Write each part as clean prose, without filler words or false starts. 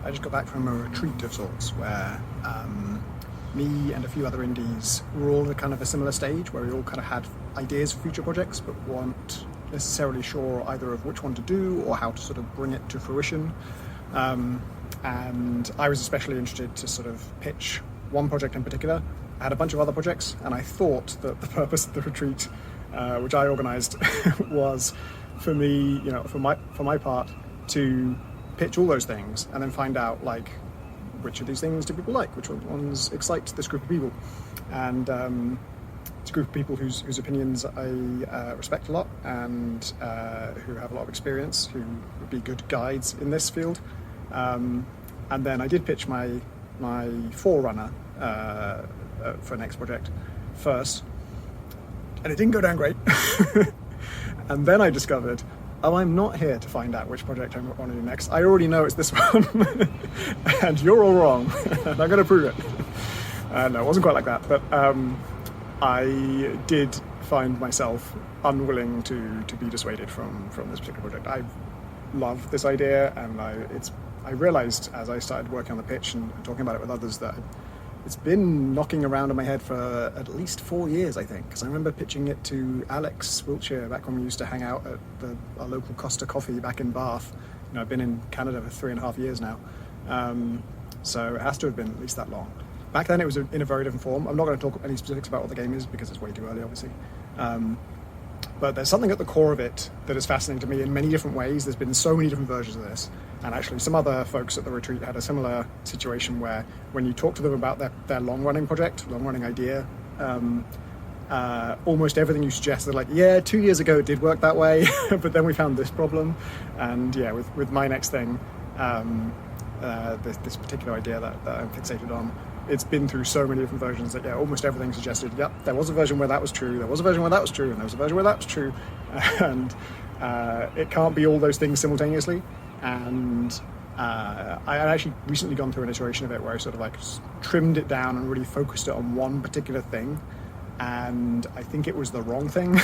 I just got back from a retreat of sorts where me and a few other indies were all at kind of a similar stage where we all kind of had ideas for future projects but weren't necessarily sure either of which one to do or how to sort of bring it to fruition. And I was especially interested to sort of pitch one project in particular. I had a bunch of other projects, and I thought that the purpose of the retreat, which I organised, was for me, for my part, to pitch all those things and then find out like which of these things do people like, which ones excite this group of people, and it's a group of people whose opinions I respect a lot and who have a lot of experience, who would be good guides in this field. And then I did pitch my forerunner for next project first, and it didn't go down great. And then I discovered, I'm not here to find out which project I want to do next. I already know it's this one, and you're all wrong, and I'm going to prove it. No, it wasn't quite like that, but I did find myself unwilling to be dissuaded from this particular project. I love this idea, and I realised as I started working on the pitch and talking about it with others that it's been knocking around in my head for at least 4 years, I think, because I remember pitching it to Alex Wiltshire back when we used to hang out at our local Costa Coffee back in Bath. I've been in Canada for 3.5 years now, so it has to have been at least that long. Back then it was in a very different form. I'm not going to talk any specifics about what the game is because it's way too early, obviously. But there's something at the core of it that is fascinating to me in many different ways. There's been so many different versions of this. And actually some other folks at the retreat had a similar situation where when you talk to them about their long-running project, long-running idea, almost everything you suggest, they're like, yeah, 2 years ago it did work that way, but then we found this problem. And yeah, with my next thing, this particular idea that I'm fixated on, it's been through so many different versions that, yeah, almost everything suggested, yep, there was a version where that was true, there was a version where that was true, and there was a version where that was true. And it can't be all those things simultaneously. And I had actually recently gone through an iteration of it where I sort of like trimmed it down and really focused it on one particular thing. And I think it was the wrong thing.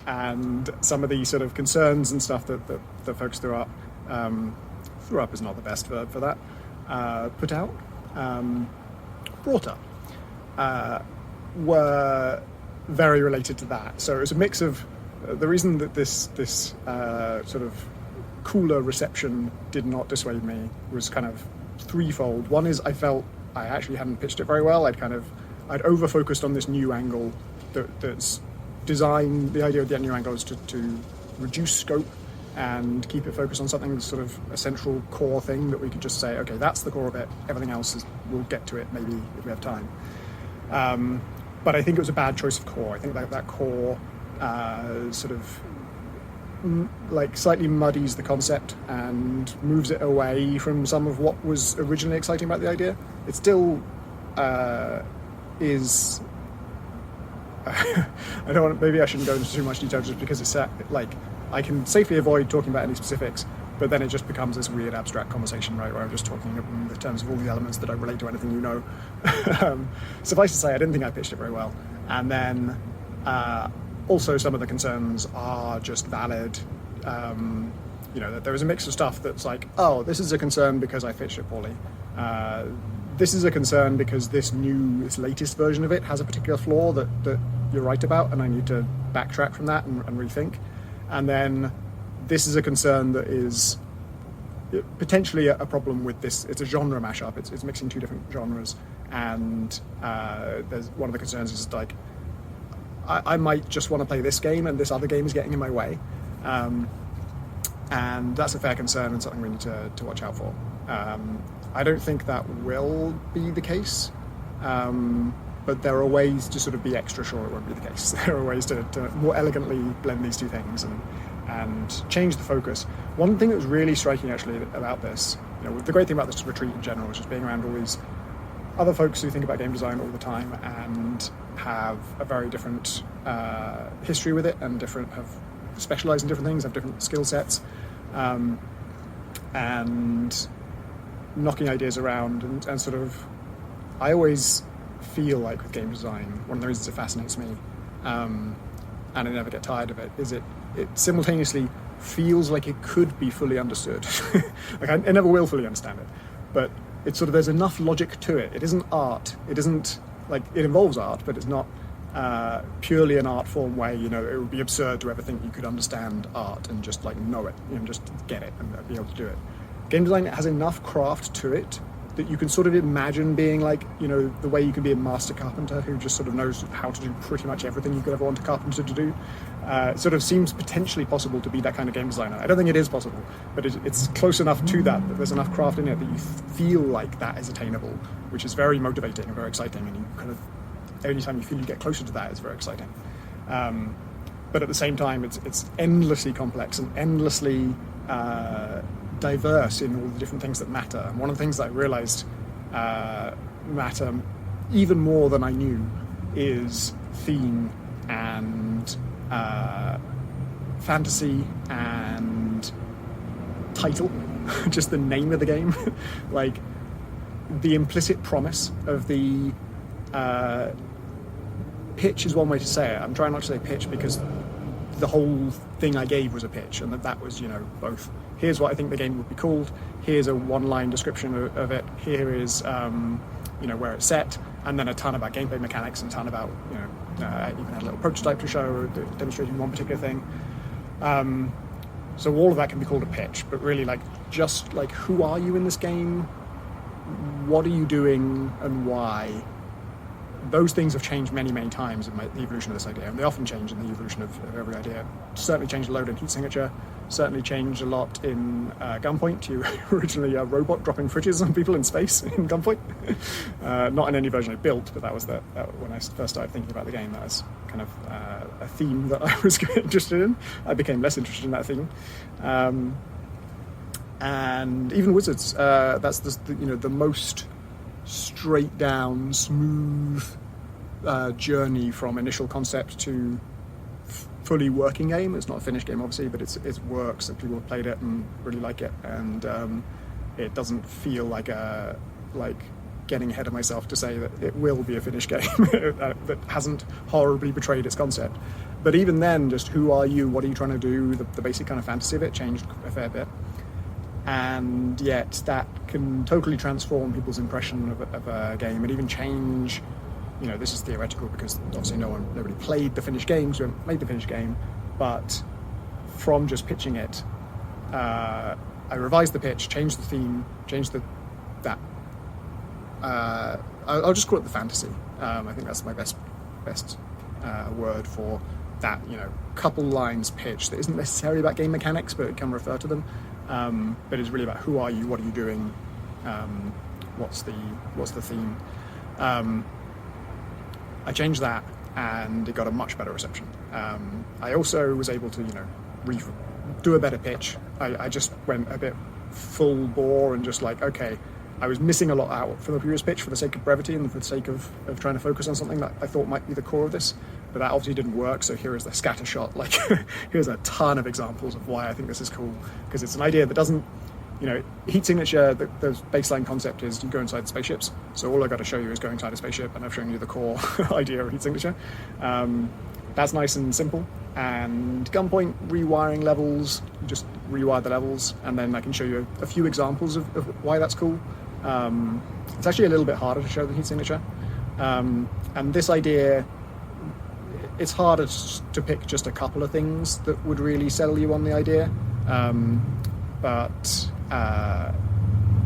And some of the sort of concerns and stuff that folks threw up is not the best verb for that, put out, brought up, were very related to that. So it was a mix of the reason that this sort of cooler reception did not dissuade me was kind of threefold. One is I felt I actually hadn't pitched it very well. I'd over-focused on this new angle that's designed. The idea of the new angle is to reduce scope and keep it focused on something sort of a central core thing that we could just say, okay, that's the core of it. Everything else we'll get to it maybe if we have time. But I think it was a bad choice of core. I think that core sort of like slightly muddies the concept and moves it away from some of what was originally exciting about the idea. It still is. Maybe I shouldn't go into too much detail just because it's like I can safely avoid talking about any specifics, but then it just becomes this weird abstract conversation, right, where I'm just talking in the terms of all the elements that don't relate to anything you know. Suffice to say, I didn't think I pitched it very well. And then also some of the concerns are just valid. There was a mix of stuff that's like, oh, this is a concern because I pitched it poorly. This is a concern because this latest version of it has a particular flaw that you're right about, and I need to backtrack from that and rethink. And then this is a concern that is potentially a problem with this. It's a genre mashup. It's mixing two different genres, and there's one of the concerns is like I might just want to play this game, and this other game is getting in my way, and that's a fair concern and something we need to watch out for. I don't think that will be the case, but there are ways to sort of be extra sure it won't be the case. There are ways to more elegantly blend these two things and change the focus. One thing that was really striking actually about this, the great thing about this retreat in general is just being around all these other folks who think about game design all the time and have a very different history with it and have specialised in different things, have different skill sets, and knocking ideas around and sort of, I always feel like with game design, one of the reasons it fascinates me, and I never get tired of it, is it simultaneously feels like it could be fully understood. Like I never will fully understand it, but it's sort of, there's enough logic to it. It isn't art. It isn't like, it involves art, but it's not purely an art form where, you know, it would be absurd to ever think you could understand art and just like know it, you know, just get it and be able to do it. Game design has enough craft to it that you can sort of imagine being like, you know, the way you can be a master carpenter who just sort of knows how to do pretty much everything you could ever want a carpenter to do. It sort of seems potentially possible to be that kind of game designer. I don't think it is possible, but it's close enough to that there's enough craft in it that you feel like that is attainable, which is very motivating and very exciting, and you kind of, every time you feel you get closer to that, it's very exciting. But at the same time, it's endlessly complex and endlessly diverse in all the different things that matter. And one of the things that I realized matter even more than I knew is theme and fantasy and title, just the name of the game. Like the implicit promise of the pitch is one way to say it. I'm trying not to say pitch because the whole thing I gave was a pitch, and that was, you know, both. Here's what I think the game would be called. Here's a one-line description of it. Here is, you know, where it's set, and then a ton about gameplay mechanics and a ton about, you know, even had a little prototype to show demonstrating one particular thing. So all of that can be called a pitch, but really, like, just like, who are you in this game? What are you doing, and why? Those things have changed many, many times in the evolution of this idea, and they often change in the evolution of every idea. Certainly changed a load in heat signature, certainly changed a lot in Gunpoint. You were originally a robot dropping fridges on people in space in Gunpoint. Not in any version I built, but that was when I first started thinking about the game, that was kind of a theme that I was interested in. I became less interested in that theme. And even Wizards, that's the most straight down, smooth journey from initial concept to fully working game. It's not a finished game, obviously, but it works, and people have played it and really like it, and it doesn't feel like getting ahead of myself to say that it will be a finished game that hasn't horribly betrayed its concept. But even then, just who are you, what are you trying to do, the basic kind of fantasy of it changed a fair bit. And yet that can totally transform people's impression of a game, and even change, you know, this is theoretical because obviously nobody played the finished games, we haven't made the finished game, but from just pitching it, I revised the pitch, changed the theme, changed I'll just call it the fantasy. I think that's my best word for that, you know, couple lines pitch that isn't necessarily about game mechanics, but it can refer to them. But it's really about who are you, what are you doing, what's the theme. I changed that, and it got a much better reception. I also was able to, you know, do a better pitch. I just went a bit full bore and just like, okay, I was missing a lot out from the previous pitch for the sake of brevity and for the sake of trying to focus on something that I thought might be the core of this, but that obviously didn't work. So here is the scatter shot. Like, here's a ton of examples of why I think this is cool, because it's an idea that doesn't, you know, heat signature, the baseline concept is you go inside the spaceships. So all I got to show you is go inside a spaceship, and I've shown you the core idea of heat signature. That's nice and simple. And Gunpoint, rewiring levels, you just rewire the levels, and then I can show you a few examples of why that's cool. It's actually a little bit harder to show than heat signature. And this idea, it's harder to pick just a couple of things that would really sell you on the idea, but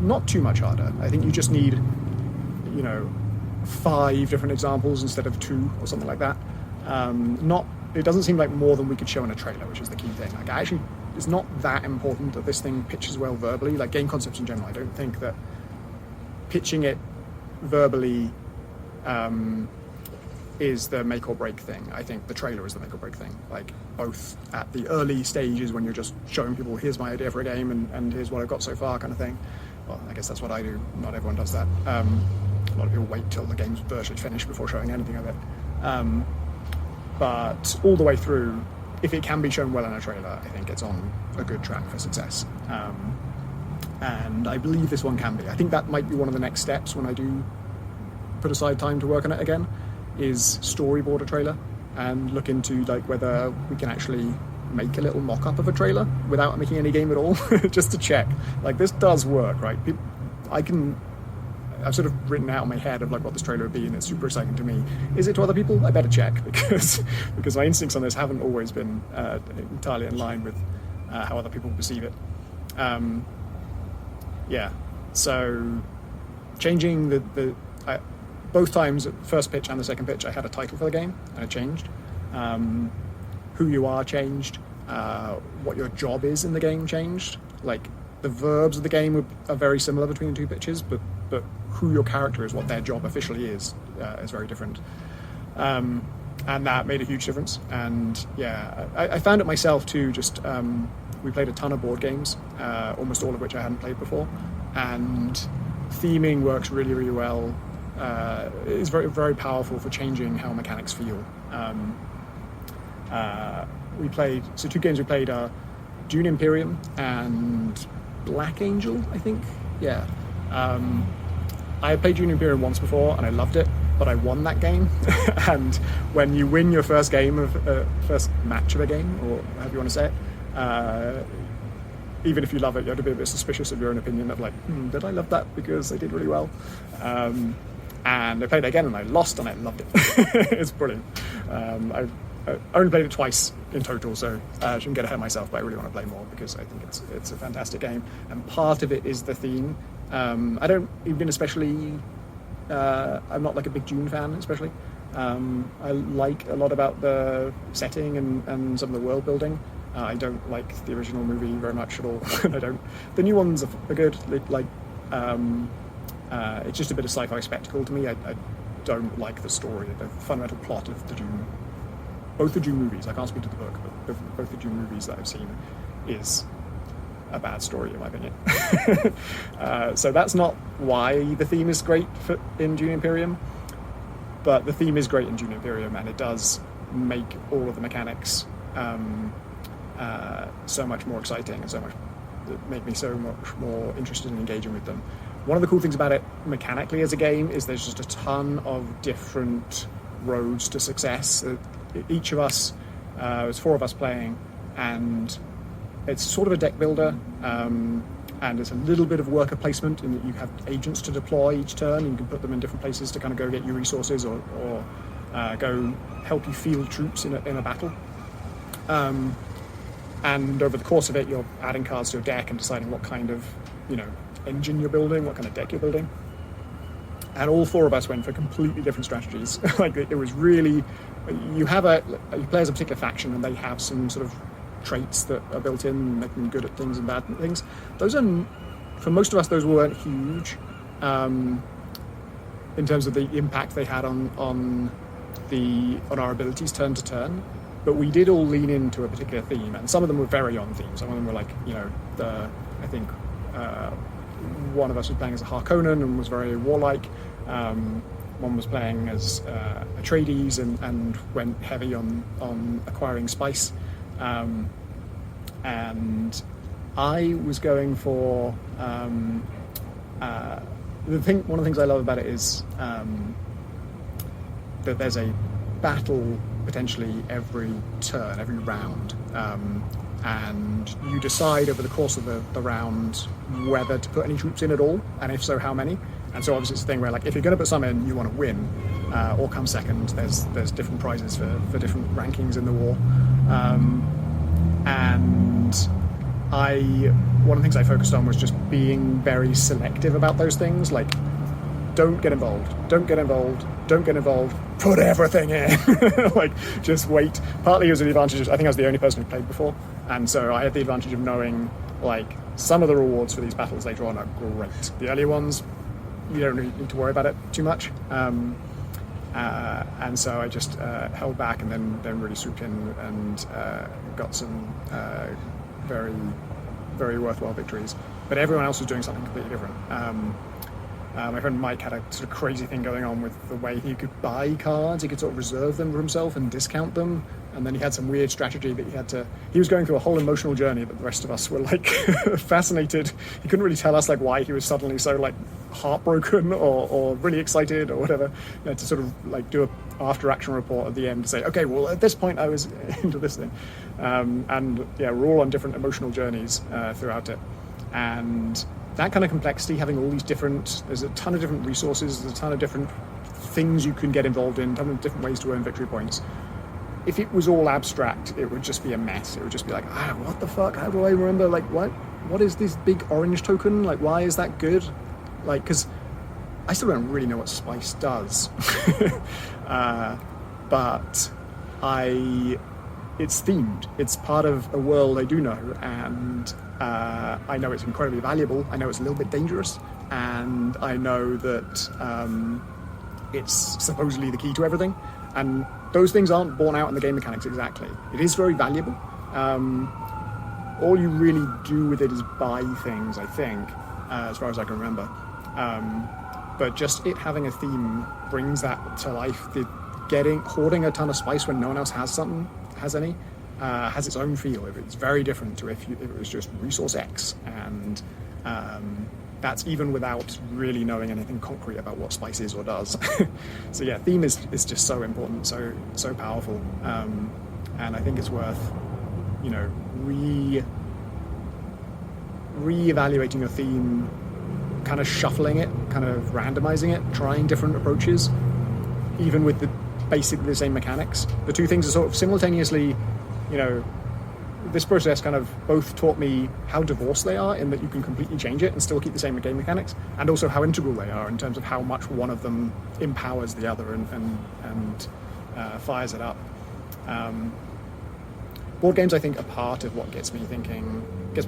not too much harder. I think you just need, you know, 5 different examples instead of 2 or something like that. It doesn't seem like more than we could show in a trailer, which is the key thing. Like, actually, it's not that important that this thing pitches well verbally. Like game concepts in general, I don't think that pitching it verbally is the make or break thing. I think the trailer is the make or break thing. Like, both at the early stages when you're just showing people, here's my idea for a game and here's what I've got so far kind of thing. Well, I guess that's what I do. Not everyone does that. A lot of people wait till the game's virtually finished before showing anything of it. But all the way through, if it can be shown well in a trailer, I think it's on a good track for success. And I believe this one can be. I think that might be one of the next steps when I do put aside time to work on it again, is storyboard a trailer and look into like whether we can actually make a little mock-up of a trailer without making any game at all, just to check. Like, this does work, right? I've sort of written out in my head of like what this trailer would be, and it's super exciting to me. Is it to other people? I better check because my instincts on this haven't always been entirely in line with how other people perceive it. So changing both times, first pitch and the second pitch, I had a title for the game, and it changed. Who you are changed. What your job is in the game changed. Like the verbs of the game are very similar between the two pitches, but who your character is, what their job officially is very different. And that made a huge difference. And yeah, I found it myself too. Just we played a ton of board games, almost all of which I hadn't played before, and theming works really, really well. It's very, very powerful for changing how mechanics feel. We played, so two games we played are Dune Imperium and Black Angel, I think. Yeah. I had played Dune Imperium once before and I loved it, but I won that game. And when you win your first first match of a game, or however you want to say it, even if you love it, you have to be a bit suspicious of your own opinion of like, did I love that because I did really well? And I played it again and I lost and I loved it. It's brilliant. I only played it twice in total, so I shouldn't get ahead of myself, but I really want to play more because I think it's a fantastic game. And part of it is the theme. I don't even especially, I'm not like a big Dune fan especially. I like a lot about the setting and some of the world building. I don't like the original movie very much at all. The new ones are good. It's just a bit of sci-fi spectacle to me. I don't like the story, the fundamental plot of the Dune. Both the Dune movies, I can't speak to the book, but both the Dune movies that I've seen is a bad story in my opinion. So that's not why the theme is great in Dune Imperium, but the theme is great in Dune Imperium, and it does make all of the mechanics so much more exciting and make me so much more interested in engaging with them. One of the cool things about it mechanically as a game is there's just a ton of different roads to success. Each of us, there's 4 of us playing, and it's sort of a deck builder, and it's a little bit of worker placement in that you have agents to deploy each turn, and you can put them in different places to kind of go get you resources or go help you field troops in a battle. And over the course of it, you're adding cards to your deck and deciding what kind of, engine you're building, what kind of deck you're building. And all 4 of us went for completely different strategies. Like it was really, you play as a particular faction, and they have some sort of traits that are built in and make them good at things and bad at things. Those are, for most of us, those weren't huge in terms of the impact they had on our abilities turn to turn. But we did all lean into a particular theme, and some of them were very on theme. Some of them were like, I think one of us was playing as a Harkonnen and was very warlike. One was playing as Atreides and went heavy on acquiring spice. And I was going for one of the things I love about it is that there's a battle potentially every turn, every round, and you decide over the course of the round whether to put any troops in at all, and if so, how many. And so obviously it's a thing where, like, if you're going to put some in, you want to win or come second. There's different prizes for different rankings in the war. And one of the things I focused on was just being very selective about those things. Like, don't get involved, put everything in. Like, just wait. Partly it was an advantage, I think I was the only person who played before, and so I had the advantage of knowing, like, some of the rewards for these battles later on are great. The earlier ones, you don't really need to worry about it too much. And so I just held back and then really swooped in and got some very, very worthwhile victories. But everyone else was doing something completely different. My friend Mike had a sort of crazy thing going on with the way he could buy cards. He could sort of reserve them for himself and discount them. And then he had some weird strategy that he was going through a whole emotional journey that the rest of us were like fascinated. He couldn't really tell us like why he was suddenly so like heartbroken or really excited or whatever. To sort of like do a after action report at the end to say, okay, well at this point I was into this thing. And yeah, we're all on different emotional journeys throughout it. And that kind of complexity, having all these different, there's a ton of different resources, there's a ton of different things you can get involved in, a ton of different ways to earn victory points. If it was all abstract, it would just be a mess. It would just be like, what the fuck? How do I remember? Like, what is this big orange token? Like, why is that good? Like, because I still don't really know what spice does. But it's themed. It's part of a world I do know, and I know it's incredibly valuable. I know it's a little bit dangerous, and I know that it's supposedly the key to everything. And those things aren't borne out in the game mechanics exactly. It is very valuable. All you really do with it is buy things, I think, as far as I can remember. But just it having a theme brings that to life. Hoarding a ton of spice when no one else has any, has its own feel. It's very different to if it was just resource X, and that's even without really knowing anything concrete about what spice is or does. So yeah, theme is just so important, so powerful, and I think it's worth, re-evaluating your theme, kind of shuffling it, kind of randomizing it, trying different approaches, even with basically the same mechanics. The two things are sort of simultaneously, this process kind of both taught me how divorced they are in that you can completely change it and still keep the same game mechanics, and also how integral they are in terms of how much one of them empowers the other and fires it up. Board games, I think, are part of what gets me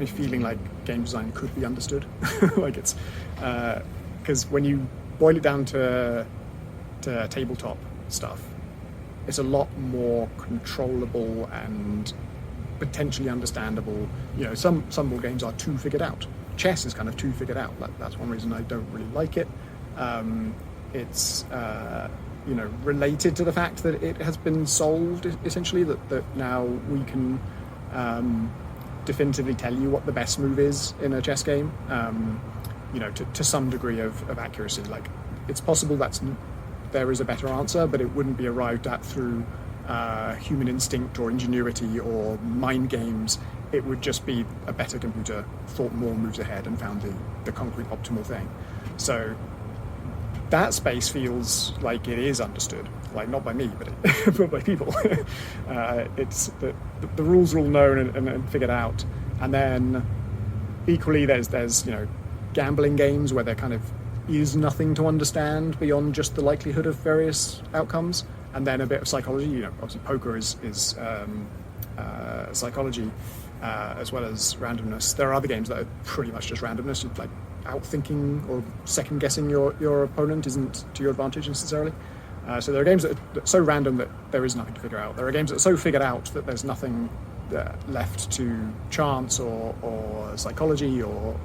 feeling like game design could be understood. Like it's, because when you boil it down to tabletop stuff, it's a lot more controllable and potentially understandable. Some board games are too figured out. Chess is kind of too figured out. That's one reason I don't really like it. It's related to the fact that it has been solved, essentially, that now we can definitively tell you what the best move is in a chess game, to some degree of accuracy. Like, it's possible there is a better answer, but it wouldn't be arrived at through human instinct or ingenuity or mind games. It would just be a better computer thought more moves ahead and found the concrete optimal thing. So that space feels like it is understood, like not by me, but by people. It's the rules are all known and figured out. And then equally there's gambling games where there kind of is nothing to understand beyond just the likelihood of various outcomes, and then a bit of psychology. Obviously poker is psychology as well as randomness. There are other games that are pretty much just randomness, like outthinking or second guessing your opponent isn't to your advantage necessarily. So there are games that are so random that there is nothing to figure out. There are games that are so figured out that there's nothing left to chance or psychology or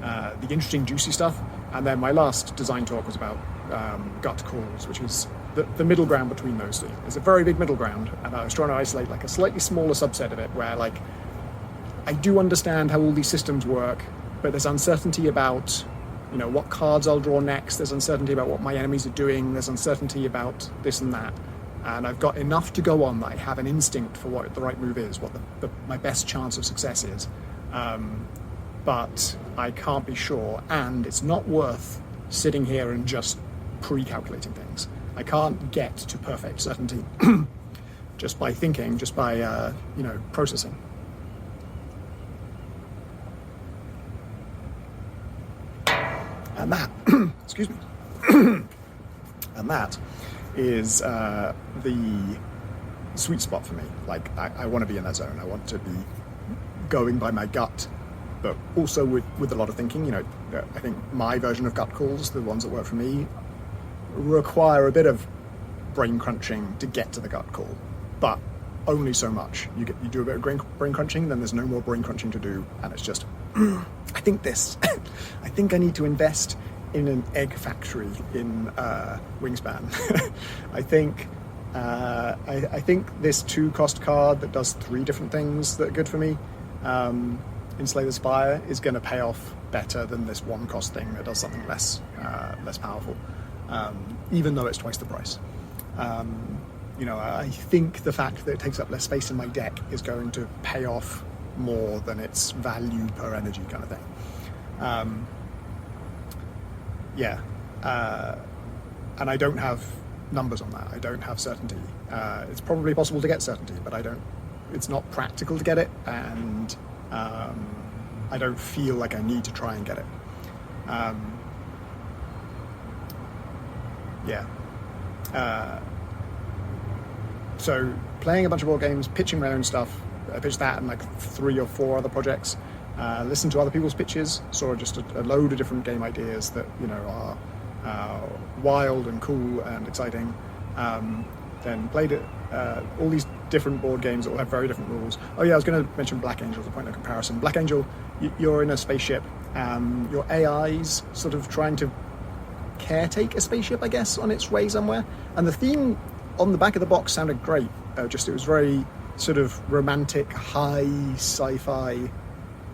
the interesting juicy stuff. And then my last design talk was about gut calls, which is the middle ground between those two. It's a very big middle ground, and I was trying to isolate like a slightly smaller subset of it where, like, I do understand how all these systems work, but there's uncertainty about what cards I'll draw next, there's uncertainty about what my enemies are doing, there's uncertainty about this and that, and I've got enough to go on that I have an instinct for what the right move is, what my best chance of success is, but I can't be sure, and it's not worth sitting here and just pre-calculating things. I can't get to perfect certainty just by thinking, just by processing. And that, excuse me, and that is the sweet spot for me. Like, I want to be in that zone. I want to be going by my gut, but also with a lot of thinking. I think my version of gut calls, the ones that work for me, require a bit of brain crunching to get to the gut call, but only so much. You do a bit of brain crunching, then there's no more brain crunching to do, and it's just, I think this. I think I need to invest in an egg factory in Wingspan. I think this 2-cost card that does 3 different things that are good for me in Slay the Spire is going to pay off better than this 1-cost thing that does something less powerful, even though it's twice the price. I think the fact that it takes up less space in my deck is going to pay off more than its value per energy kind of thing. Yeah, and I don't have numbers on that. I don't have certainty. It's probably possible to get certainty, but I don't. It's not practical to get it, and I don't feel like I need to try and get it. So playing a bunch of board games, pitching my own stuff. I pitched that and like 3 or 4 other projects. Listened to other people's pitches, saw just a load of different game ideas that are wild and cool and exciting. Then played it, all these different board games that all have very different rules. Oh yeah, I was going to mention Black Angel as a point of comparison. Black Angel, you're in a spaceship. Your AI's sort of trying to caretake a spaceship, I guess, on its way somewhere. And the theme on the back of the box sounded great. It was very sort of romantic, high sci-fi,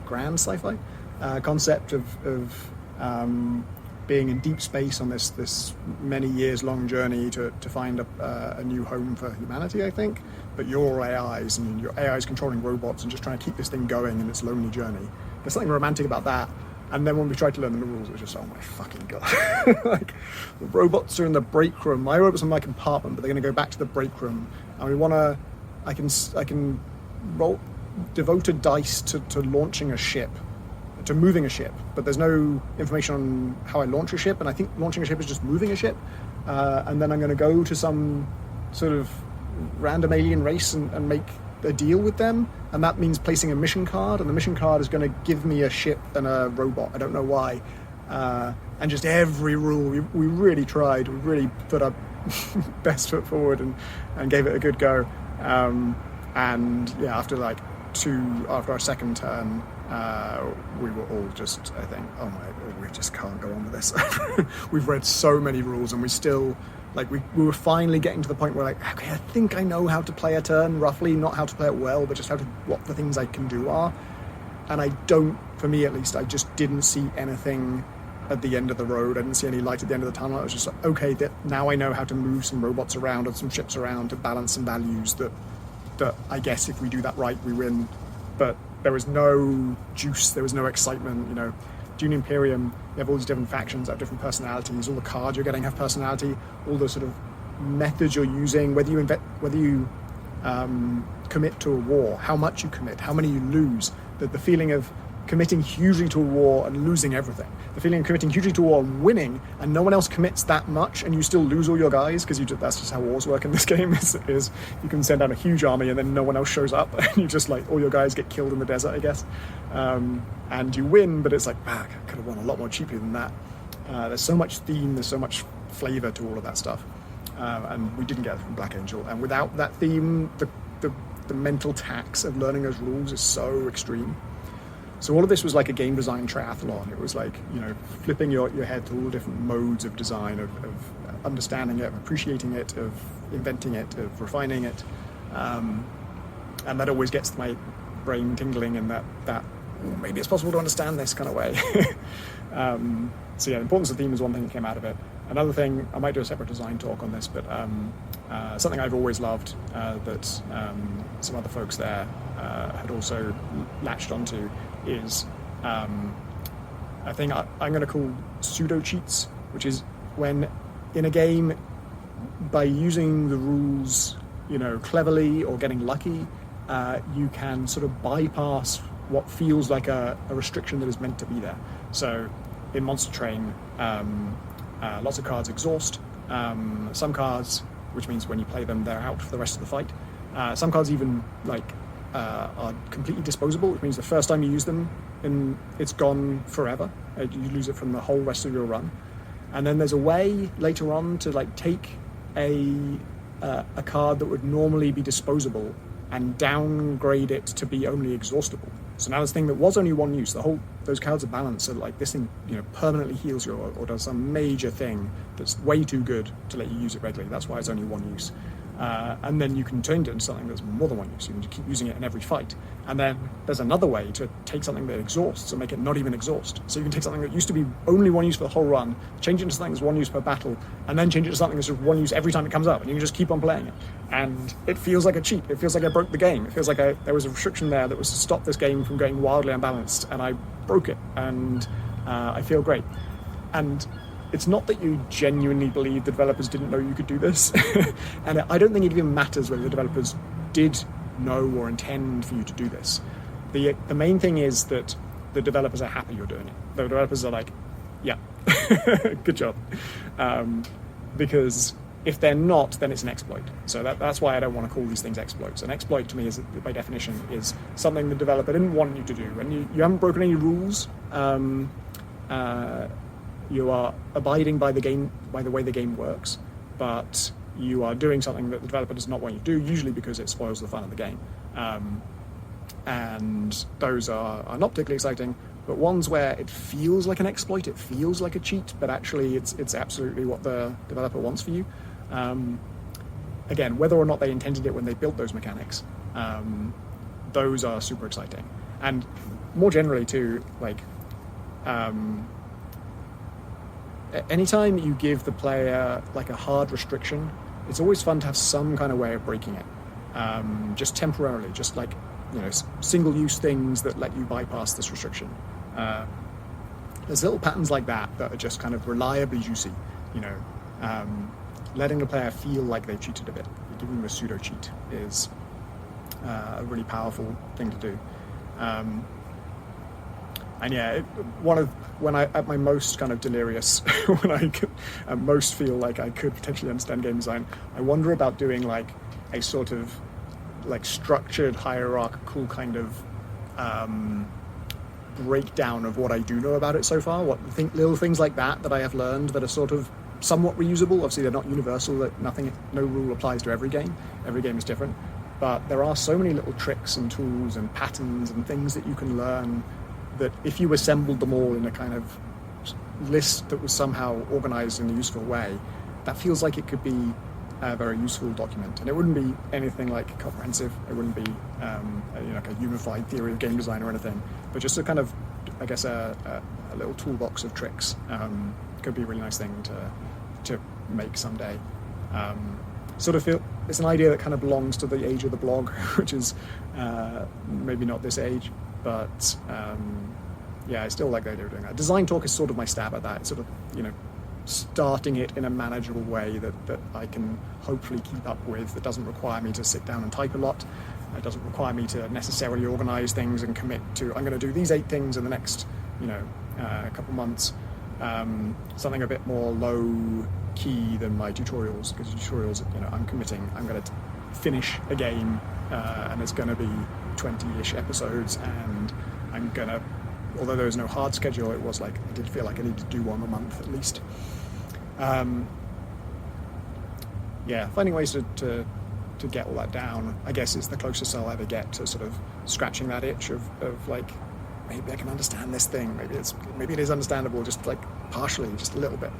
grand sci-fi concept of being in deep space on this many years long journey to find a new home for humanity, I think. But your AIs, and your AIs controlling robots and just trying to keep this thing going in its lonely journey. There's something romantic about that. And then when we tried to learn the rules, it was just, oh my fucking god. Like, the robots are in the break room. My robot's in my compartment, but they're going to go back to the break room. And we want to, I can roll, devote a dice to launching a ship, to moving a ship, but there's no information on how I launch a ship, and I think launching a ship is just moving a ship. And then I'm going to go to some sort of random alien race and make a deal with them, and that means placing a mission card, and the mission card is going to give me a ship and a robot. I don't know why. And just every rule, we really tried. We really put our best foot forward and gave it a good go. And yeah, after our second turn, we were all just, I think, oh my, we just can't go on with this. We've read so many rules, and we still, like, we were finally getting to the point where, like, okay, I think I know how to play a turn roughly, not how to play it well, but just what the things I can do are. And for me at least, I just didn't see anything at the end of the road. I didn't see any light at the end of the tunnel. I was just like, okay, now I know how to move some robots around and some ships around to balance some values that I guess if we do that right, we win. But there was no juice, there was no excitement. Dune Imperium, you have all these different factions that have different personalities. All the cards you're getting have personality. All the sort of methods you're using, whether you commit to a war, how much you commit, how many you lose. The feeling of committing hugely to a war and losing everything. The feeling of committing hugely to a war and winning, and no one else commits that much, and you still lose all your guys, because that's just how wars work in this game. Is you can send out a huge army and then no one else shows up, and you just, like, all your guys get killed in the desert, I guess. And you win, but it's like, I could have won a lot more cheaply than that. There's so much theme, there's so much flavor to all of that stuff, and we didn't get it from Black Angel. And without that theme, the mental tax of learning those rules is so extreme. So all of this was like a game design triathlon. It was like, flipping your head to all the different modes of design, of understanding it, of appreciating it, of inventing it, of refining it. And that always gets my brain tingling in that maybe it's possible to understand this kind of way. So yeah, importance of theme is one thing that came out of it. Another thing, I might do a separate design talk on this, but something I've always loved that some other folks there had also latched onto is a thing I'm going to call pseudo-cheats, which is when in a game, by using the rules, cleverly or getting lucky, you can sort of bypass what feels like a restriction that is meant to be there. So in Monster Train, lots of cards exhaust. Some cards, which means when you play them, they're out for the rest of the fight. Some cards even are completely disposable, which means the first time you use them, it's gone forever. You lose it from the whole rest of your run. And then there's a way later on to take a card that would normally be disposable and downgrade it to be only exhaustible. So now this thing that was only one use, those cards are balanced, so like this thing, permanently heals you or does some major thing that's way too good to let you use it regularly. That's why it's only one use. And then you can turn it into something that's more than one use. You can keep using it in every fight. And then there's another way to take something that exhausts and make it not even exhaust. So you can take something that used to be only one use for the whole run, change it into something that's one use per battle, and then change it to something that's just one use every time it comes up, and you can just keep on playing it. And it feels like a cheat. It feels like I broke the game. It feels like there was a restriction there that was to stop this game from going wildly unbalanced, and I broke it. And I feel great. And it's not that you genuinely believe the developers didn't know you could do this. And I don't think it even matters whether the developers did know or intend for you to do this. The main thing is that the developers are happy you're doing it. The developers are like, yeah, good job. Because if they're not, then it's an exploit. So that's why I don't want to call these things exploits. An exploit to me is, by definition, is something the developer didn't want you to do. And you haven't broken any rules. You are abiding by the way the game works, but you are doing something that the developer does not want you to do, usually because it spoils the fun of the game. And those are not particularly exciting, but ones where it feels like an exploit, it feels like a cheat, but actually it's absolutely what the developer wants for you. Again, whether or not they intended it when they built those mechanics, those are super exciting. And more generally too, like, anytime you give the player like a hard restriction, it's always fun to have some kind of way of breaking it, just temporarily, just like, single-use things that let you bypass this restriction. There's little patterns like that are just kind of reliably juicy, letting the player feel like they've cheated a bit, giving them a pseudo-cheat is a really powerful thing to do. And yeah, when I at my most kind of delirious, when I could, at most feel like I could potentially understand game design, I wonder about doing like a sort of like structured, hierarchical kind of breakdown of what I do know about it so far. Little things like that I have learned that are sort of somewhat reusable. Obviously, they're not universal. That no rule applies to every game. Every game is different. But there are so many little tricks and tools and patterns and things that you can learn, that if you assembled them all in a kind of list that was somehow organized in a useful way, that feels like it could be a very useful document. And it wouldn't be anything like comprehensive. It wouldn't be like a unified theory of game design or anything, but just a kind of, I guess, a little toolbox of tricks. Could be a really nice thing to make someday. Sort of feel it's an idea that kind of belongs to the age of the blog, which is maybe not this age. But yeah, I still like the idea of doing that. Design Talk is sort of my stab at that. It's sort of, starting it in a manageable way that I can hopefully keep up with, that doesn't require me to sit down and type a lot. It doesn't require me to necessarily organize things and commit to, I'm going to do these 8 things in the next, couple months. Something a bit more low key than my tutorials, because tutorials, I'm committing, I'm going to finish a game, and it's going to be 20-ish episodes, and I'm gonna, although there was no hard schedule, it was like I did feel like I needed to do one a month at least. Yeah, finding ways to get all that down, I guess, is the closest I'll ever get to sort of scratching that itch of like, maybe I can understand this thing, maybe it is understandable, just like partially, just a little bit.